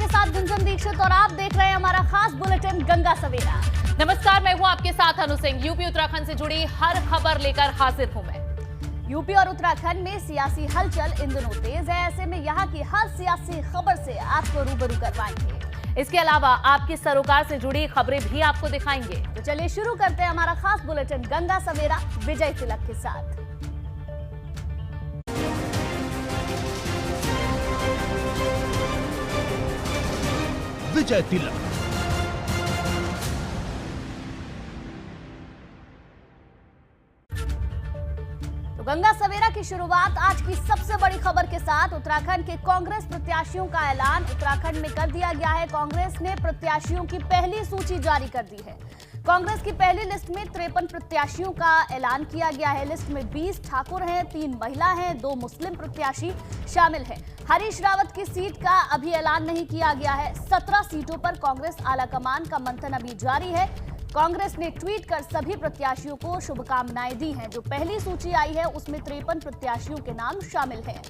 साथ गुंजन दीक्षित और आप देख रहे हैं हमारा खास बुलेटिन गंगा सवेरा। नमस्कार, मैं हूं आपके साथ अनु सिंह। यूपी उत्तराखंड से जुड़ी हर खबर लेकर हाजिर हूं मैं। यूपी और उत्तराखंड में सियासी हलचल इन दिनों तेज है, ऐसे में यहाँ की हर सियासी खबर से आपको रूबरू करवाएंगे। इसके अलावा आपकी सरोकार से जुड़ी खबरें भी आपको दिखाएंगे। तो चलिए शुरू करते हैं हमारा खास बुलेटिन गंगा सवेरा विजय तिलक के साथ। विजय तिलक। तो गंगा सवेरा की शुरुआत आज की सबसे बड़ी खबर के साथ उत्तराखंड के कांग्रेस प्रत्याशियों का ऐलान उत्तराखंड में कर दिया गया है। कांग्रेस ने प्रत्याशियों की पहली सूची जारी कर दी है। कांग्रेस की पहली लिस्ट में 53 प्रत्याशियों का ऐलान किया गया है। लिस्ट में 20 ठाकुर हैं, 3 महिला हैं, 2 मुस्लिम प्रत्याशी शामिल हैं। हरीश रावत की सीट का अभी ऐलान नहीं किया गया है। 17 सीटों पर कांग्रेस आलाकमान का मंथन अभी जारी है। कांग्रेस ने ट्वीट कर सभी प्रत्याशियों को शुभकामनाएं दी हैं। जो पहली सूची आई है उसमें 53 प्रत्याशियों के नाम शामिल हैं।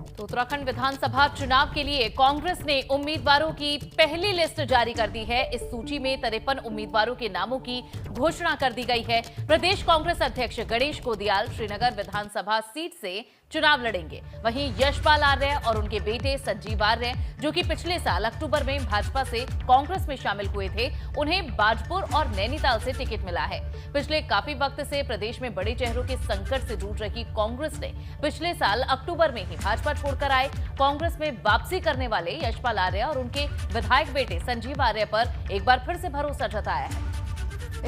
तो उत्तराखंड विधानसभा चुनाव के लिए कांग्रेस ने उम्मीदवारों की पहली लिस्ट जारी कर दी है। इस सूची में 53 उम्मीदवारों के नामों की घोषणा कर दी गई है। प्रदेश कांग्रेस अध्यक्ष गणेश गोदियाल श्रीनगर विधानसभा सीट से चुनाव लड़ेंगे। वहीं यशपाल आर्य और उनके बेटे संजीव आर्य, जो कि पिछले साल अक्टूबर में भाजपा से कांग्रेस में शामिल हुए थे, उन्हें बाजपुर और नैनीताल से टिकट मिला है। पिछले काफी वक्त से प्रदेश में बड़े चेहरों के संकट से जूझ रही कांग्रेस ने पिछले साल अक्टूबर में ही भाजपा छोड़कर आए कांग्रेस में वापसी करने वाले यशपाल आर्य और उनके विधायक बेटे संजीव आर्य पर एक बार फिर से भरोसा जताया है।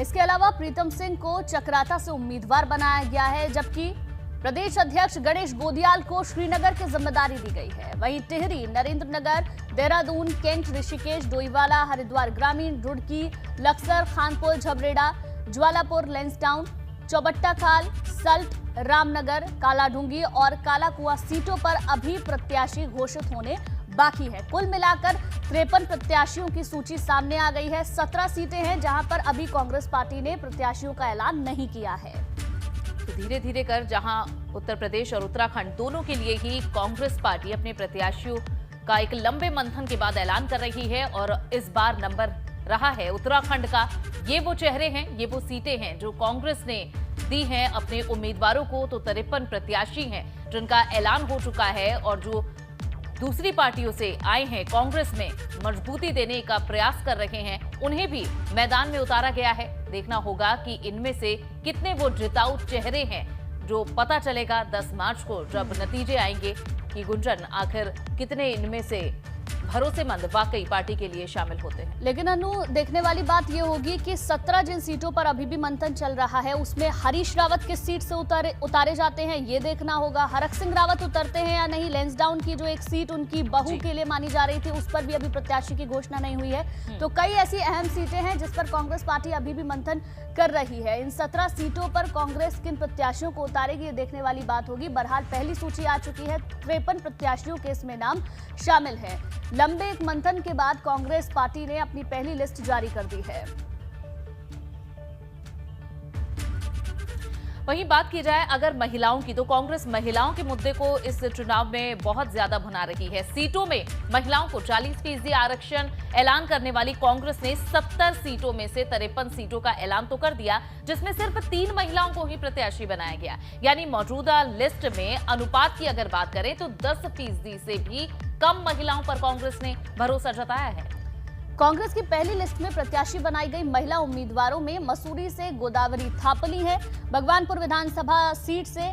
इसके अलावा प्रीतम सिंह को चक्राता से उम्मीदवार बनाया गया है, जबकि प्रदेश अध्यक्ष गणेश गोदियाल को श्रीनगर की जिम्मेदारी दी गई है। वहीं टिहरी, नरेंद्रनगर, देहरादून, कैंट, ऋषिकेश, डोईवाला, हरिद्वार ग्रामीण, रुड़की, लक्सर, खानपुर, झबरेड़ा, ज्वालापुर, लैंसडाउन, चौबट्टा खाल, सल्ट, रामनगर, कालाढूंगी और कालाकुआ सीटों पर अभी प्रत्याशी घोषित होने बाकी है। कुल मिलाकर 53 प्रत्याशियों की सूची सामने आ गई है। 17 सीटें हैं जहां पर अभी कांग्रेस पार्टी ने प्रत्याशियों का ऐलान नहीं किया है। तो धीरे धीरे कर जहां उत्तर प्रदेश और उत्तराखंड दोनों के लिए ही कांग्रेस पार्टी अपने प्रत्याशियों का एक लंबे मंथन के बाद ऐलान कर रही है और इस बार नंबर रहा है उत्तराखंड का। ये वो चेहरे हैं, ये वो सीटें हैं जो कांग्रेस ने दी हैं अपने उम्मीदवारों को। तो 53 प्रत्याशी हैं जिनका ऐलान हो चुका है और जो दूसरी पार्टियों से आए हैं, कांग्रेस में मजबूती देने का प्रयास कर रहे हैं, उन्हें भी मैदान में उतारा गया है। देखना होगा कि इनमें से कितने वो जिताऊ चेहरे हैं, जो पता चलेगा 10 मार्च को जब नतीजे आएंगे कि गुंजन आखिर कितने इनमें से भरोसेमंद वाकई पार्टी के लिए शामिल होते हैं। लेकिन अनु, देखने वाली बात यह होगी कि 17 जिन सीटों पर अभी भी मंथन चल रहा है उसमें हरीश रावत किस सीट से उतारे जाते हैं, ये देखना होगा। हरक सिंह रावत उतरते हैं या नहीं। लैंसडाउन की जो एक सीट उनकी बहू के लिए मानी जा रही थी, उस पर भी अभी प्रत्याशी की घोषणा नहीं हुई है। तो कई ऐसी अहम सीटें हैं जिस पर कांग्रेस पार्टी अभी भी मंथन कर रही है। इन 17 सीटों पर कांग्रेस किन प्रत्याशियों को उतारेगी, ये देखने वाली बात होगी। बहरहाल पहली सूची आ चुकी है, 53 प्रत्याशियों के इसमें नाम शामिल है। लंबे एक मंथन के बाद कांग्रेस पार्टी ने अपनी पहली लिस्ट जारी कर दी है। वहीं बात की जाए अगर महिलाओं की, तो कांग्रेस महिलाओं के मुद्दे को इस चुनाव में बहुत ज्यादा भुना रही है। सीटों में महिलाओं को 40% आरक्षण ऐलान करने वाली कांग्रेस ने 70 सीटों में से 53 सीटों का ऐलान तो कर दिया, जिसमें सिर्फ 3 महिलाओं को ही प्रत्याशी बनाया गया। यानी मौजूदा लिस्ट में अनुपात की अगर बात करें तो 10% से भी कम महिलाओं पर कांग्रेस ने भरोसा जताया है। कांग्रेस की पहली लिस्ट में प्रत्याशी बनाई गई महिला उम्मीदवारों में मसूरी से गोदावरी थापली है। भगवानपुर विधानसभा सीट से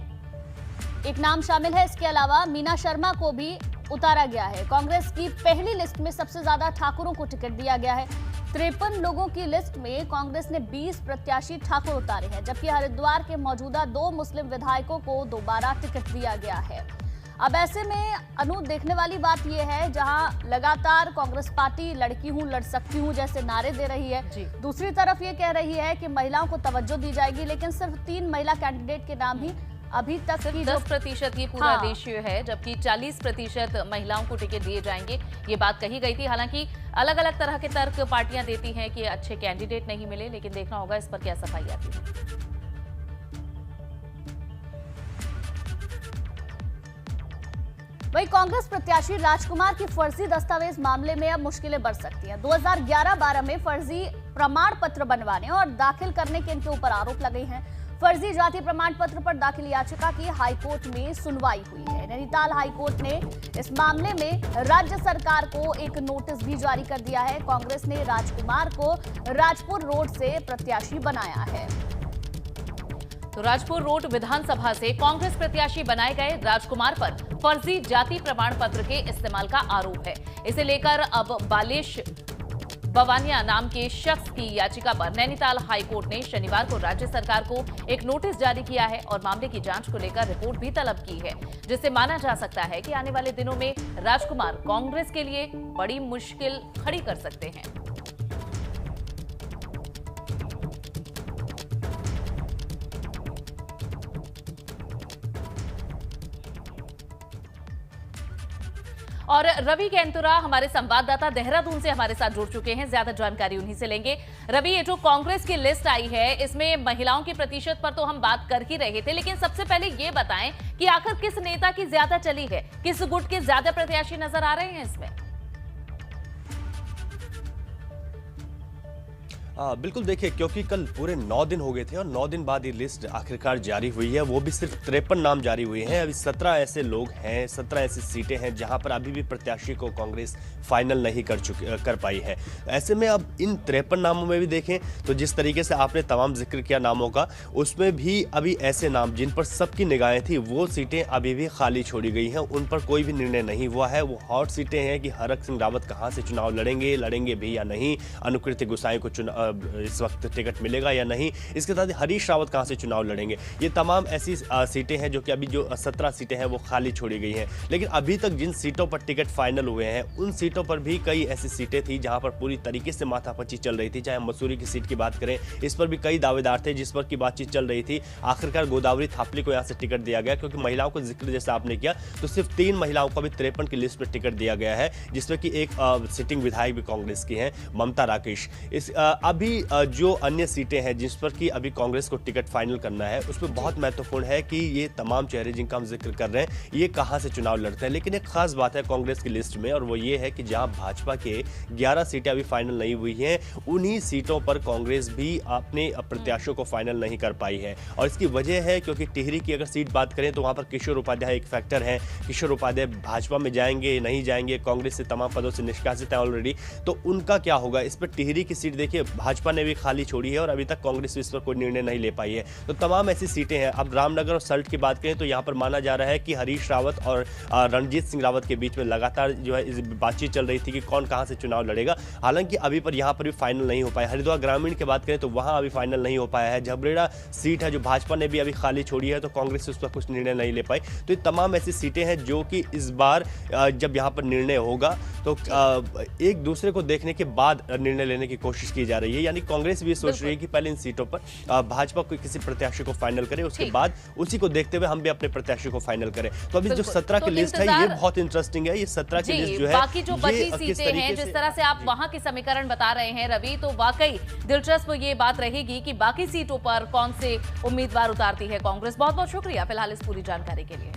एक नाम शामिल है। इसके अलावा मीना शर्मा को भी उतारा गया है। कांग्रेस की पहली लिस्ट में सबसे ज्यादा ठाकुरों को टिकट दिया गया है। 53 लोगों की लिस्ट में कांग्रेस ने 20 प्रत्याशी ठाकुर उतारे हैं, जबकि हरिद्वार के मौजूदा 2 मुस्लिम विधायकों को दोबारा टिकट दिया गया है। अब ऐसे में अनु, देखने वाली बात यह है, जहां लगातार कांग्रेस पार्टी लड़की हूं, लड़ सकती हूं जैसे नारे दे रही है, दूसरी तरफ ये कह रही है कि महिलाओं को तवज्जो दी जाएगी, लेकिन सिर्फ 3 महिला कैंडिडेट के नाम ही अभी तक सिर्फ 10% ये पूरा रेशियो है, जबकि 40% महिलाओं को टिकट दिए जाएंगे, ये बात कही गई थी। हालांकि अलग अलग तरह के तर्क पार्टियां देती हैं कि अच्छे कैंडिडेट नहीं मिले, लेकिन देखना होगा इस पर क्या सफाई आती है। वहीं कांग्रेस प्रत्याशी राजकुमार की फर्जी दस्तावेज मामले में अब मुश्किलें बढ़ सकती हैं। 2011-12 में फर्जी प्रमाण पत्र बनवाने और दाखिल करने के इनके ऊपर आरोप लगे हैं। फर्जी जाति प्रमाण पत्र पर दाखिल याचिका की हाईकोर्ट में सुनवाई हुई है। नैनीताल हाईकोर्ट ने इस मामले में राज्य सरकार को एक नोटिस भी जारी कर दिया है। कांग्रेस ने राजकुमार को राजपुर रोड से प्रत्याशी बनाया है। तो राजपुर रोड विधानसभा से कांग्रेस प्रत्याशी बनाए गए राजकुमार पर फर्जी जाति प्रमाण पत्र के इस्तेमाल का आरोप है। इसे लेकर अब बालेश बवानिया नाम के शख्स की याचिका पर नैनीताल हाईकोर्ट ने शनिवार को राज्य सरकार को एक नोटिस जारी किया है और मामले की जांच को लेकर रिपोर्ट भी तलब की है, जिससे माना जा सकता है कि आने वाले दिनों में राजकुमार कांग्रेस के लिए बड़ी मुश्किल खड़ी कर सकते हैं। और रवि केंतुरा हमारे संवाददाता देहरादून से हमारे साथ जुड़ चुके हैं, ज्यादा जानकारी उन्हीं से लेंगे। रवि, ये जो कांग्रेस की लिस्ट आई है इसमें महिलाओं के प्रतिशत पर तो हम बात कर ही रहे थे, लेकिन सबसे पहले ये बताएं कि आखिर किस नेता की ज्यादा चली है, किस गुट के ज्यादा प्रत्याशी नजर आ रहे हैं इसमें? बिल्कुल, देखिए, क्योंकि कल पूरे 9 दिन हो गए थे और 9 दिन बाद ये लिस्ट आखिरकार जारी हुई है। वो भी सिर्फ 53 नाम जारी हुए हैं। अभी 17 ऐसे लोग हैं, 17 ऐसी सीटें हैं जहां पर अभी भी प्रत्याशी को कांग्रेस फाइनल नहीं कर पाई है। ऐसे में अब इन 53 नामों में भी देखें तो जिस तरीके से आपने तमाम जिक्र किया नामों का, उसमें भी अभी ऐसे नाम जिन पर सबकी निगाहें थी वो सीटें अभी भी खाली छोड़ी गई हैं, उन पर कोई भी निर्णय नहीं हुआ है। वो हॉट सीटें हैं कि हरक सिंह रावत कहाँ से चुनाव लड़ेंगे भी या नहीं, अनुकृति गुसाई को इस वक्त टिकट मिलेगा या नहीं, इसके साथ हरीश रावत कहां से चुनाव लड़ेंगे, ये तमाम ऐसी सीटें हैं जो कि अभी जो 17 सीटें हैं वो खाली छोड़ी गई हैं। लेकिन अभी तक जिन सीटों पर टिकट फाइनल हुए हैं उन सीटों पर भी कई ऐसी सीटें थी जहां पर पूरी तरीके से माथापच्ची चल रही थी। चाहे मसूरी की सीट की बात करें, इस पर भी कई दावेदार थे जिस पर की बातचीत चल रही थी। आखिरकार गोदावरी थापली को यहां से टिकट दिया गया, क्योंकि महिलाओं को जिक्र जैसे आपने किया तो सिर्फ 3 महिलाओं को अभी 53 की लिस्ट पर टिकट दिया गया है, जिसमें कि एक सिटिंग विधायक भी कांग्रेस की हैं, ममता राकेश। अभी जो अन्य सीटें हैं जिस पर कि अभी कांग्रेस को टिकट फाइनल करना है, उसमें बहुत महत्वपूर्ण है कि ये तमाम चेहरे जिनका हम जिक्र कर रहे हैं ये कहां से चुनाव लड़ते हैं। लेकिन एक खास बात है कांग्रेस की लिस्ट में, और वो ये है कि जहां भाजपा के 11 सीटें अभी फाइनल नहीं हुई हैं, उन्हीं सीटों पर कांग्रेस भी अपने प्रत्याशियों को फाइनल नहीं कर पाई है। और इसकी वजह है क्योंकि टिहरी की अगर सीट बात करें तो वहां पर किशोर उपाध्याय एक फैक्टर है। किशोर उपाध्याय भाजपा में जाएंगे नहीं जाएंगे, कांग्रेस से तमाम पदों से निष्कासित है ऑलरेडी, तो उनका क्या होगा। इस पर टिहरी की सीट देखिए भाजपा ने भी खाली छोड़ी है और अभी तक कांग्रेस इस पर कोई निर्णय नहीं ले पाई है। तो तमाम ऐसी सीटें हैं। अब रामनगर और सल्ट की बात करें तो यहां पर माना जा रहा है कि हरीश रावत और रणजीत सिंह रावत के बीच में लगातार जो है इस बातचीत चल रही थी कि कौन कहां से चुनाव लड़ेगा। हालांकि अभी पर यहां पर भी फाइनल नहीं हो पाया। हरिद्वार ग्रामीण की बात करें तो वहां अभी फाइनल नहीं हो पाया है। झबरेड़ा सीट है जो भाजपा ने भी अभी खाली छोड़ी है, तो कांग्रेस उस पर कुछ निर्णय नहीं ले पाई। तो ये तमाम ऐसी सीटें हैं जो कि इस बार जब यहां पर निर्णय होगा तो एक दूसरे को देखने के बाद निर्णय लेने की कोशिश की जा रही है। यानी कांग्रेस भी सोच रही है कि पहले इन सीटों पर भाजपा को किसी प्रत्याशी को फाइनल करे, उसके बाद उसी को देखते हुए हम भी अपने प्रत्याशी को फाइनल करें। तो अभी जो 17 की लिस्ट है ये बहुत इंटरेस्टिंग है। ये 17 की लिस्ट जो है, बाकी जो बची सीटें हैं, जिस तरह से आप वहां की समीकरण बता रहे हैं रवि, तो वाकई दिलचस्प ये बात रहेगी कि बाकी सीटों पर कौन से उम्मीदवार उतारती है कांग्रेस। बहुत बहुत शुक्रिया फिलहाल इस पूरी जानकारी के लिए।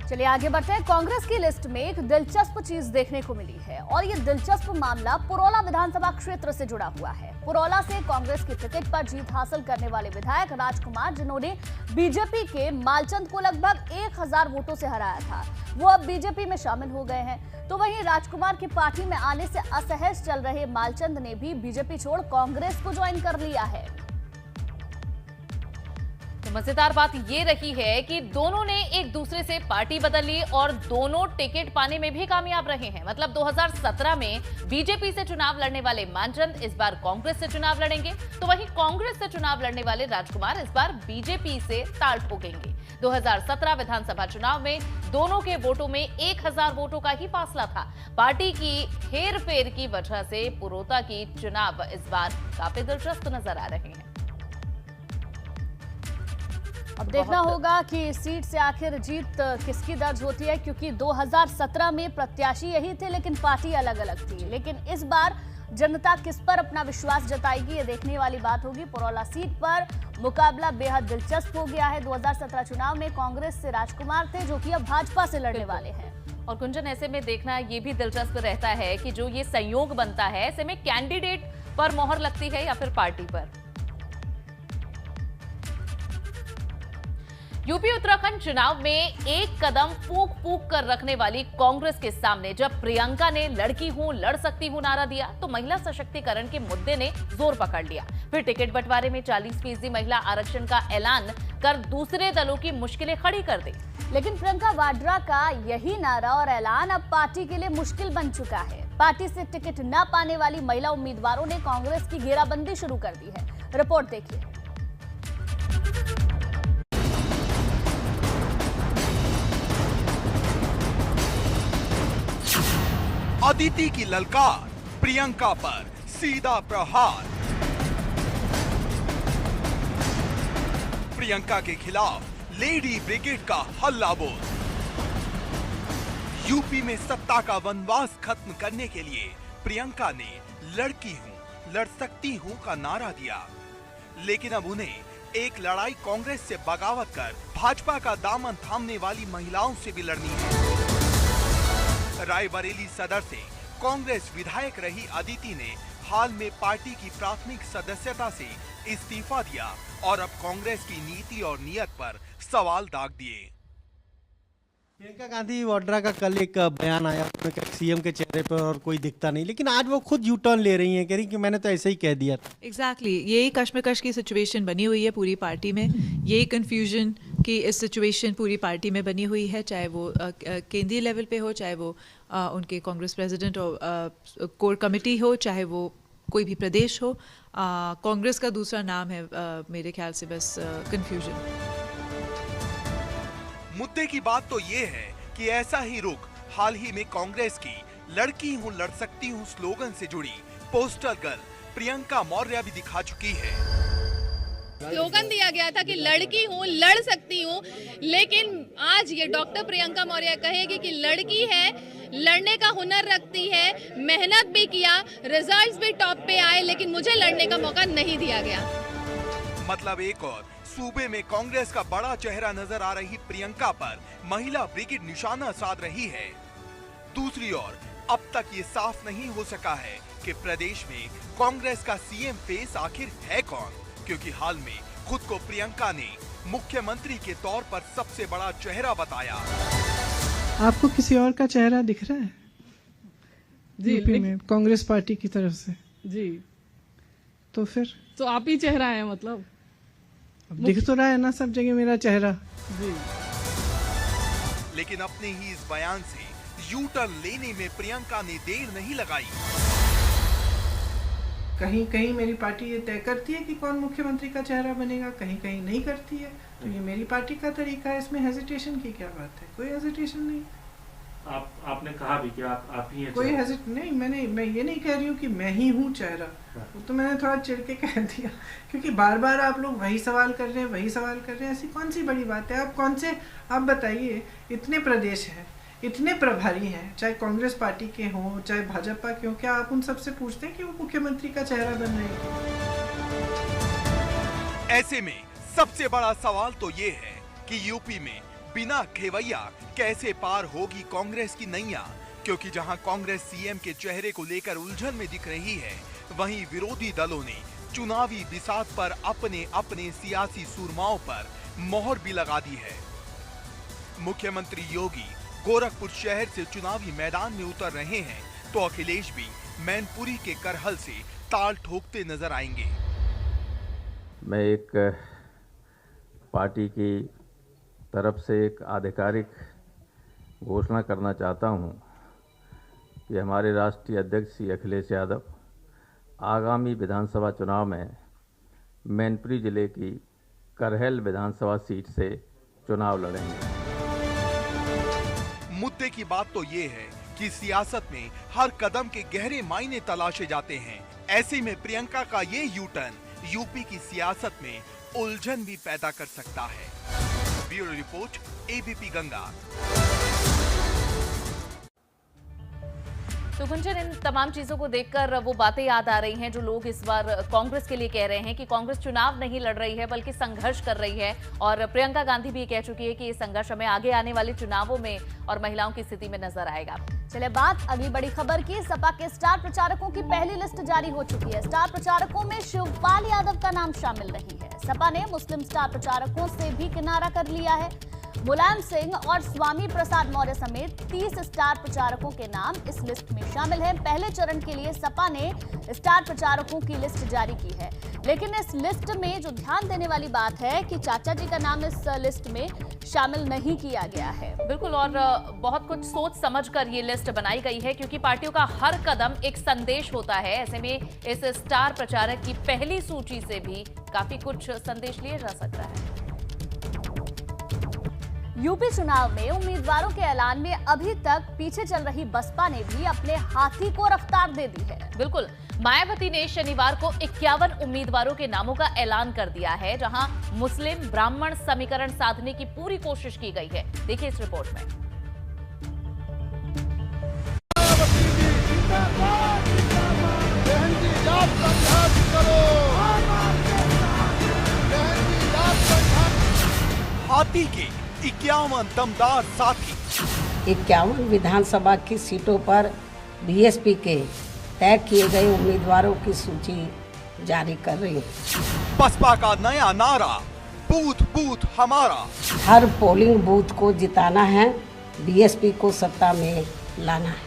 चलिए आगे बढ़ते हैं। कांग्रेस की लिस्ट में एक दिलचस्प चीज देखने को मिली है और ये दिलचस्प मामला पुरौला विधानसभा क्षेत्र से जुड़ा हुआ है। पुरौला से कांग्रेस की टिकट पर जीत हासिल करने वाले विधायक राजकुमार, जिन्होंने बीजेपी के मालचंद को लगभग 1000 वोटों से हराया था, वो अब बीजेपी में शामिल हो गए हैं। तो वहीं राजकुमार की पार्टी में आने से असहज चल रहे मालचंद ने भी बीजेपी छोड़ कांग्रेस को ज्वाइन कर लिया है। तो मजेदार बात ये रही है कि दोनों ने एक दूसरे से पार्टी बदल ली और दोनों टिकट पाने में भी कामयाब रहे हैं। मतलब 2017 में बीजेपी से चुनाव लड़ने वाले मानचंद इस बार कांग्रेस से चुनाव लड़ेंगे, तो वहीं कांग्रेस से चुनाव लड़ने वाले राजकुमार इस बार बीजेपी से ताल ठोकेंगे। 2017 विधानसभा चुनाव में दोनों के वोटों में 1000 वोटों का ही फासला था। पार्टी की हेरफेर की वजह से पुरोता की चुनाव इस बार काफी दिलचस्प नजर आ रहे हैं। अब देखना होगा कि इस सीट से आखिर जीत किसकी दर्ज होती है, क्योंकि 2017 में प्रत्याशी यही थे लेकिन पार्टी अलग अलग थी। लेकिन इस बार जनता किस पर अपना विश्वास जताएगी, ये देखने वाली बात होगी। पुरौला सीट पर मुकाबला बेहद दिलचस्प हो गया है। 2017 चुनाव में कांग्रेस से राजकुमार थे, जो कि अब भाजपा से लड़ने वाले हैं। और कुंजन, ऐसे में देखना ये भी दिलचस्प रहता है कि जो ये संयोग बनता है, ऐसे में कैंडिडेट पर मोहर लगती है या फिर पार्टी पर। यूपी उत्तराखंड चुनाव में एक कदम फूंक फूंक कर रखने वाली कांग्रेस के सामने जब प्रियंका ने लड़की हूं, लड़ सकती हूं नारा दिया, तो महिला सशक्तिकरण के मुद्दे ने जोर पकड़ लिया। फिर टिकट बंटवारे में 40% महिला आरक्षण का ऐलान कर दूसरे दलों की मुश्किलें खड़ी कर दी। लेकिन प्रियंका वाड्रा का यही नारा और ऐलान अब पार्टी के लिए मुश्किल बन चुका है। पार्टी से टिकट न पाने वाली महिला उम्मीदवारों ने कांग्रेस की घेराबंदी शुरू कर दी है। रिपोर्ट देखिए। अदिति की ललकार, प्रियंका पर सीधा प्रहार। प्रियंका के खिलाफ लेडी ब्रिगेड का हल्ला बोल। यूपी में सत्ता का वनवास खत्म करने के लिए प्रियंका ने लड़की हूं, लड़ सकती हूं का नारा दिया। लेकिन अब उन्हें एक लड़ाई कांग्रेस से बगावत कर भाजपा का दामन थामने वाली महिलाओं से भी लड़नी है। रायबरेली सदर से कांग्रेस विधायक रही अदिति ने हाल में पार्टी की प्राथमिक सदस्यता से इस्तीफा दिया और अब कांग्रेस की नीति और नियत पर सवाल दाग दिए। प्रियंका गांधी वाड्रा का कल एक बयान आया सीएम के चेहरे पर और कोई दिखता नहीं, लेकिन आज वो खुद यू टर्न ले रही हैं, कह रही कि मैंने तो ऐसे ही कह दिया था। एग्जैक्टली यही कश्मकश की सिचुएशन बनी हुई है पूरी पार्टी में। यही कंफ्यूजन की इस सिचुएशन पूरी पार्टी में बनी हुई है, चाहे वो केंद्रीय लेवल पे हो, चाहे वो उनके कांग्रेस प्रेसिडेंट और कोर कमेटी हो, चाहे वो कोई भी प्रदेश हो। कांग्रेस का दूसरा नाम है मेरे ख्याल से बस कंफ्यूजन। मुद्दे की बात तो ये है कि ऐसा ही रुख हाल ही में कांग्रेस की लड़की हूं, लड़ सकती हूं स्लोगन से जुड़ी पोस्टर गर्ल प्रियंका मौर्य भी दिखा चुकी है। स्लोगन दिया गया था कि लड़की हूँ, लड़ सकती हूँ, लेकिन आज ये डॉक्टर प्रियंका मौर्य कहेगी कि लड़की है, लड़ने का हुनर रखती है, मेहनत भी किया, रिजल्ट्स भी टॉप पे आए, लेकिन मुझे लड़ने का मौका नहीं दिया गया। मतलब एक और सूबे में कांग्रेस का बड़ा चेहरा नजर आ रही प्रियंका पर महिला ब्रिगेड निशाना साध रही है। दूसरी ओर अब तक ये साफ नहीं हो सका है कि प्रदेश में कांग्रेस का सीएम फेस आखिर है कौन, क्योंकि हाल में खुद को प्रियंका ने मुख्यमंत्री के तौर पर सबसे बड़ा चेहरा बताया। आपको किसी और का चेहरा दिख रहा है यूपी में कांग्रेस पार्टी की तरफ से? जी, तो फिर तो आप ही चेहरा है, मतलब दिख तो रहा है ना सब जगह मेरा चेहरा। जी। लेकिन अपने ही इस बयान से यू टर्न लेने में प्रियंका ने देर नहीं लगाई। कहीं कहीं मेरी पार्टी ये तय करती है कि कौन मुख्यमंत्री का चेहरा बनेगा, कहीं कहीं नहीं करती है। तो ये मेरी पार्टी का तरीका है, इसमें हेजिटेशन की क्या बात है? कोई हेजिटेशन नहीं। आपने कहा भी कि आप ही हैं। कोई हेजिट नहीं, मैं ये नहीं कह रही हूँ कि मैं ही हूँ चेहरा, वो तो मैंने थोड़ा चिढ़ के कह दिया, क्योंकि बार बार आप लोग वही सवाल कर रहे हैं, वही सवाल कर रहे हैं। ऐसी कौन सी बड़ी बात है? आप कौन से, आप बताइए, इतने प्रदेश हैं, इतने प्रभारी हैं, चाहे कांग्रेस पार्टी के हों चाहे भाजपा के हों, क्या आप उन सबसे पूछते हैं कि वो मुख्यमंत्री का चेहरा बन रहे हैं? ऐसे में सबसे बड़ा सवाल तो ये है कि यूपी में बिना खेवैया कैसे पार होगी कांग्रेस की नैया, क्योंकि जहां कांग्रेस सीएम के चेहरे को लेकर उलझन में दिख रही है, वहीं विरोधी दलों ने चुनावी बिसात पर अपने अपने सियासी सूरमाओं पर मोहर भी लगा दी है। मुख्यमंत्री योगी गोरखपुर शहर से चुनावी मैदान में उतर रहे हैं, तो अखिलेश भी मैनपुरी के करहल से ताल ठोकते नजर आएंगे। मैं एक पार्टी की तरफ से एक आधिकारिक घोषणा करना चाहता हूं कि हमारे राष्ट्रीय अध्यक्ष श्री अखिलेश यादव आगामी विधानसभा चुनाव में मैनपुरी जिले की करहल विधानसभा सीट से चुनाव लड़ेंगे। मुद्दे की बात तो ये है कि सियासत में हर कदम के गहरे मायने तलाशे जाते हैं। ऐसे में प्रियंका का ये यू टर्न यूपी की सियासत में उलझन भी पैदा कर सकता है। Bureau report, ABP Ganga. तो गुंजन, इन तमाम चीजों को देखकर वो बातें याद आ रही हैं जो लोग इस बार कांग्रेस के लिए कह रहे हैं कि कांग्रेस चुनाव नहीं लड़ रही है बल्कि संघर्ष कर रही है। और प्रियंका गांधी भी कह चुकी है कि ये संघर्ष हमें आगे आने वाले चुनावों में और महिलाओं की स्थिति में नजर आएगा। चले बात अगली बड़ी खबर की। सपा के स्टार प्रचारकों की पहली लिस्ट जारी हो चुकी है। स्टार प्रचारकों में शिवपाल यादव का नाम शामिल नहीं है। सपा ने मुस्लिम स्टार प्रचारकों से भी किनारा कर लिया है। मुलायम सिंह और स्वामी प्रसाद मौर्य समेत 30 स्टार प्रचारकों के नाम इस लिस्ट में शामिल हैं। पहले चरण के लिए सपा ने स्टार प्रचारकों की लिस्ट जारी की है, लेकिन इस लिस्ट में जो ध्यान देने वाली बात है कि चाचा जी का नाम इस लिस्ट में शामिल नहीं किया गया है। बिल्कुल, और बहुत कुछ सोच समझकर ये लिस्ट बनाई गई है क्योंकि पार्टियों का हर कदम एक संदेश होता है। ऐसे में इस स्टार प्रचारक की पहली सूची से भी काफी कुछ संदेश लिया जा सकता है। यूपी चुनाव में उम्मीदवारों के ऐलान में अभी तक पीछे चल रही बसपा ने भी अपने हाथी को रफ्तार दे दी है। बिल्कुल, मायावती ने शनिवार को 51 उम्मीदवारों के नामों का ऐलान कर दिया है, जहां मुस्लिम ब्राह्मण समीकरण साधने की पूरी कोशिश की गई है। देखिए इस रिपोर्ट में। हाथी के 51 दमदार साथी। 51 विधानसभा की सीटों पर बीएसपी के तय किए गए उम्मीदवारों की सूची जारी कर रही है। बसपा का नया नारा, बूथ बूथ हमारा। हर पोलिंग बूथ को जिताना है, बीएसपी को सत्ता में लाना है।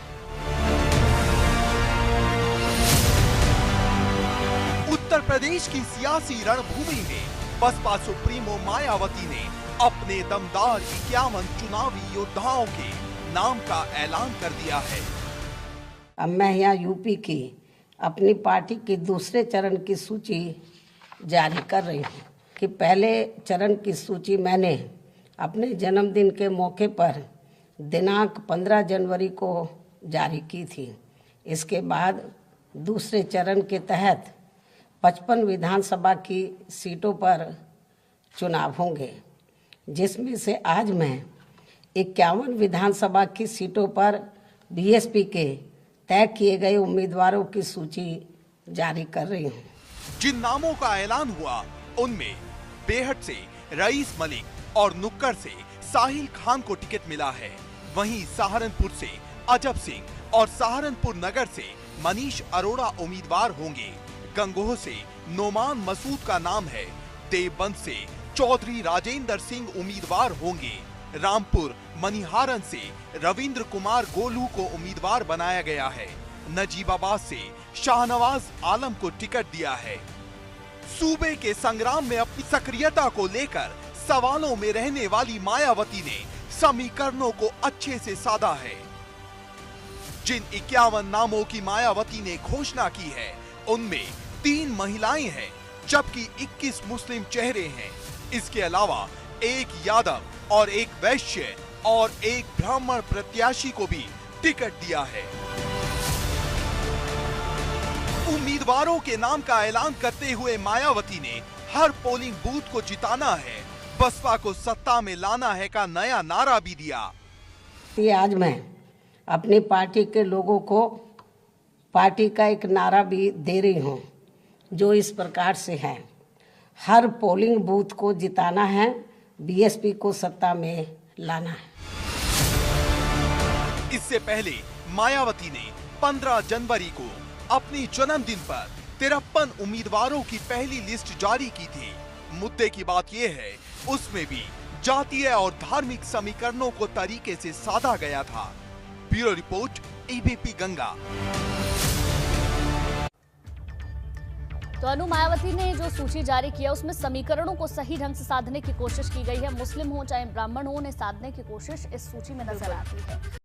उत्तर प्रदेश की सियासी रणभूमि में बसपा सुप्रीमो मायावती ने अपने दमदार 51 चुनावी योद्धाओं के नाम का ऐलान कर दिया है। अब मैं यहाँ यूपी की अपनी पार्टी की दूसरे चरण की सूची जारी कर रही हूँ कि पहले चरण की सूची मैंने अपने जन्मदिन के मौके पर दिनांक 15 जनवरी को जारी की थी। इसके बाद दूसरे चरण के तहत 55 विधानसभा की सीटों पर चुनाव होंगे, जिसमें से आज मैं 51 विधानसभा की सीटों पर बीएसपी के तय किए गए उम्मीदवारों की सूची जारी कर रही हूँ। जिन नामों का ऐलान हुआ उनमें बेहट से रईस मलिक और नुक्कड़ से साहिल खान को टिकट मिला है। वहीं सहारनपुर से अजब सिंह और सहारनपुर नगर से मनीष अरोड़ा उम्मीदवार होंगे। गंगोह से नोमान मसूद का नाम है। देवबंद से चौधरी राजेंद्र सिंह उम्मीदवार होंगे। रामपुर मनिहारन से रविंद्र कुमार गोलू को उम्मीदवार बनाया गया है। नजीबाबाद से शाहनवाज आलम को टिकट दिया है। सूबे के संग्राम में अपनी सक्रियता को लेकर सवालों में रहने वाली मायावती ने समीकरणों को अच्छे से साधा है। जिन 51 नामों की मायावती ने घोषणा की है उनमें 3 महिलाएं हैं, जबकि 21 मुस्लिम चेहरे हैं। इसके अलावा एक यादव और एक वैश्य और एक ब्राह्मण प्रत्याशी को भी टिकट दिया है। उम्मीदवारों के नाम का ऐलान करते हुए मायावती ने हर पोलिंग बूथ को जिताना है, बसपा को सत्ता में लाना है का नया नारा भी दिया। ये आज मैं अपनी पार्टी के लोगों को पार्टी का एक नारा भी दे रही हूँ, जो इस प्रकार से है। हर पोलिंग बूथ को जिताना है, बीएसपी को सत्ता में लाना है। इससे पहले मायावती ने 15 जनवरी को अपने जन्मदिन पर 53 उम्मीदवारों की पहली लिस्ट जारी की थी। मुद्दे की बात यह है, उसमें भी जातीय और धार्मिक समीकरणों को तरीके से साधा गया था। Bureau report, ABP Ganga. तो अनु, मायावती ने जो सूची जारी किया उसमें समीकरणों को सही ढंग से साधने की कोशिश की गई है। मुस्लिम हो चाहे ब्राह्मण हो, उन्हें साधने की कोशिश इस सूची में नजर आती है।